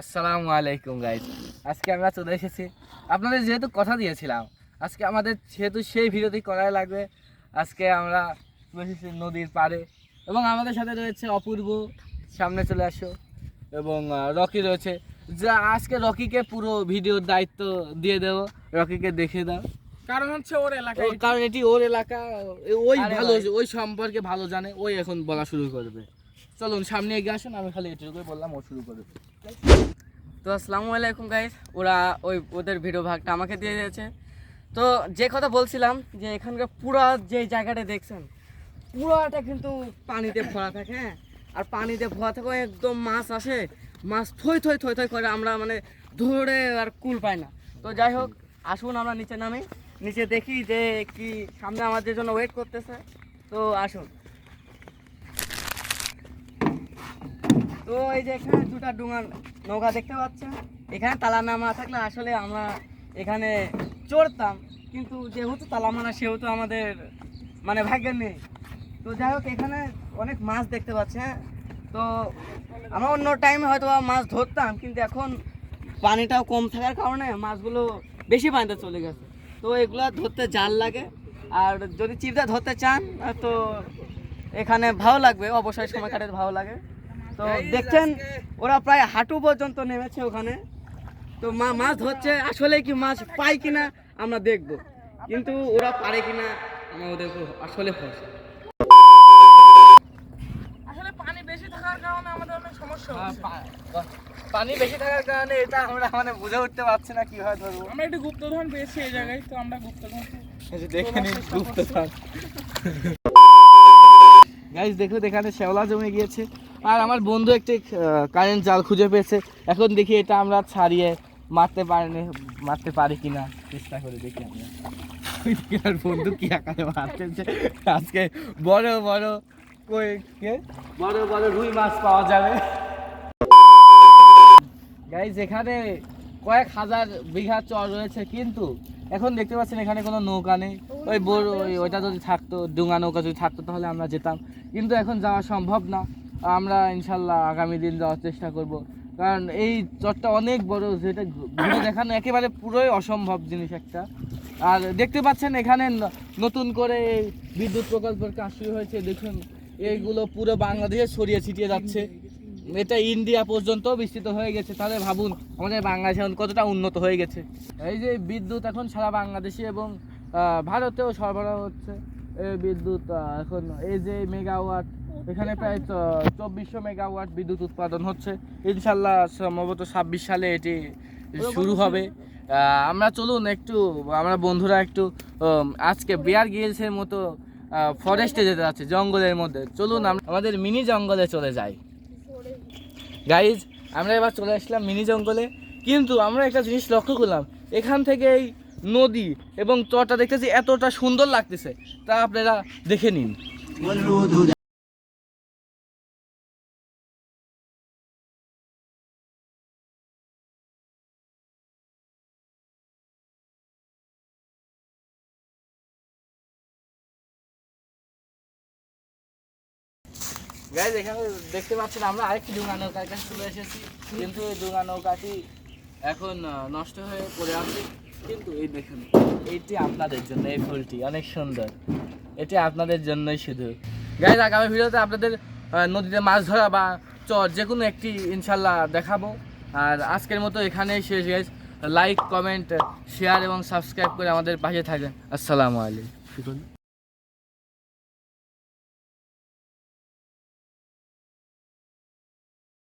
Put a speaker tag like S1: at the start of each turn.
S1: আসসালামু আলাইকুম গাইস। আজকে আমরা চলে এসেছি, আপনাদের যেহেতু কথা দিয়েছিলাম আজকে আমাদের যেহেতু সেই ভিডিওটি করাই লাগবে। আজকে আমরা চলে এসেছি নদীর পাড়ে এবং আমাদের সাথে রয়েছে অপূর্ব, সামনে চলে আসো, এবং রকি রয়েছে। যা আজকে রকিকে পুরো ভিডিওর দায়িত্ব দিয়ে দেবো, রকিকে দেখে দাও।
S2: কারণ হচ্ছে ওর এলাকা,
S1: কারণ এটি ওর এলাকা, ওই
S2: আরে
S1: ভালো,
S2: ভাই।
S1: ওই সম্পর্কে ভালো জানে, ওই এখন বলা শুরু করবে। চলুন সামনে এগিয়ে আসুন, আমি খালি এটুকু বললাম, ও শুরু করবে।
S3: তো আসসালামু আলাইকুম গাইস, ওরা ওদের ভিডিও ভাগটা আমাকে দিয়ে দিয়েছে। তো যে কথা বলছিলাম যে এখানকার পুরা যে জায়গাটা দেখছেন পুরাটা কিন্তু পানিতে ভরা থাকে, হ্যাঁ। আর পানিতে ভরা থাকে একদম মাছ আসে, মাছ থই থই থই থই করে, আমরা মানে ধরে আর কুল পাই না। তো যাই হোক, আসুন আমরা নিচে নামি, নিচে দেখি যে কি সামনে আমাদের জন্য ওয়েট করতেছে। তো আসুন। তো এই যে এখানে দুটা ডুঙার নৌকা দেখতে পাচ্ছেন, এখানে তালা নামা থাকলে আসলে আমরা এখানে চড়তাম, কিন্তু যেহেতু তালা মানা সেহেতু আমাদের মানে ভাগ্যে নেই। তো যাই হোক, এখানে অনেক মাছ দেখতে পাচ্ছি, হ্যাঁ। তো আমরা অন্য টাইমে হয়তো মাছ ধরতাম, কিন্তু এখন পানিটাও কম থাকার কারণে মাছগুলো বেশি পানিতে চলে গেছে। তো এগুলো ধরতে জাল লাগে, আর যদি চিপটা ধরতে চান তো এখানে ভালো লাগবে, অবশ্যই সময় কাটাতে ভালো লাগে। তো দেখছেন ওরা প্রায় হাঁটু পর্যন্ত নেমেছে ওখানে। তো মাছ ধরছে, আসলে কি মাছ পায় কিনা আমরা দেখব, কিন্তু ওরা পারে কিনা আমরা ওদের উপর আসলে ভরসা।
S2: আসলে পানি বেশি থাকার কারণে আমাদের অনেক সমস্যা হচ্ছে।
S1: পানি বেশি থাকার কারণে এটা আমরা মানে বুঝে উঠতে পারছি না কিভাবে ধরবো।
S2: আমরা একটু গুপ্তধন পেয়েছি এই জায়গায়, তো আমরা গুপ্তধন
S1: দেখে নিন গুপ্তধন। গাইস দেখুন, এখানে শ্যাওলা জমে গিয়েছে, আর আমার বন্ধু একটি কারেন্ট জাল খুঁজে পেয়েছে। এখন দেখি এটা আমরা ছাড়িয়ে মারতে পারি কিনা, চেষ্টা করে দেখি আমরা। আর বন্ধু কি আকারে মারতেছে, আজকে বড় বড় বড় বড় রুই মাছ পাওয়া যাবে। গাইস এখানে কয়েক হাজার বিঘা চর রয়েছে, কিন্তু এখন দেখতে পাচ্ছেন এখানে কোনো নৌকা নেই। ওই বড় ওইটা যদি থাকতো, ডুঙা নৌকা যদি থাকতো তাহলে আমরা যেতাম, কিন্তু এখন যাওয়া সম্ভব না। আমরা ইনশাল্লাহ আগামী দিন যাওয়ার চেষ্টা করব, কারণ এই চরটা অনেক বড়, যেটা ঘুরে দেখানো একেবারে পুরোই অসম্ভব জিনিস একটা। আর দেখতে পাচ্ছেন এখানে নতুন করে এই বিদ্যুৎ প্রকল্পের কাজ শুরু হয়েছে। দেখুন এইগুলো পুরো বাংলাদেশে ছড়িয়ে ছিটিয়ে যাচ্ছে, এটা ইন্ডিয়া পর্যন্ত বিস্তৃত হয়ে গেছে। তাহলে ভাবুন আমাদের বাংলাদেশ এখন কতটা উন্নত হয়ে গেছে। এই যে বিদ্যুৎ এখন সারা বাংলাদেশে এবং ভারতেও সরবরাহ হচ্ছে এই বিদ্যুৎ। এখন এই যে মেগাওয়াট, এখানে প্রায় 2400 মেগাওয়াট বিদ্যুৎ উৎপাদন হচ্ছে। ইনশাল্লাহ সম্ভবত 26 সালে এটি শুরু হবে। আমরা চলুন একটু, আমরা বন্ধুরা একটু আজকে বেয়ার গ্রিলসের মতো ফরেস্টে যেতে যাচ্ছে, জঙ্গলের মধ্যে। চলুন আমাদের মিনি জঙ্গলে চলে যাই। গাইজ আমরা এবার চলে আসলাম মিনি জঙ্গলে, কিন্তু আমরা একটা জিনিস লক্ষ্য করলাম, এখান থেকে এই নদী এবং চরটা দেখতেছি এতটা সুন্দর লাগতেছে, তা আপনারা দেখে নিন। গাইজ এখানে দেখতে পাচ্ছেন আমরা আরেকটি ডুঙা নৌকার কাছে চলে এসেছি, কিন্তু এই ডুঙা নৌকাটি এখন নষ্ট হয়ে পড়ে আছে। কিন্তু এই দেখুন, এইটি আপনাদের জন্য, এই ফুলটি অনেক সুন্দর, এটি আপনাদের জন্যই শুধু। গাইজ আগামী ভিডিওতে আপনাদের নদীতে মাছ ধরা বা চর যে কোনো একটি ইনশাল্লাহ দেখাবো। আর আজকের মতো এখানেই শেষ গাইজ। লাইক, কমেন্ট, শেয়ার এবং সাবস্ক্রাইব করে আমাদের পাশে থাকেন। আসসালামু আলাইকুম।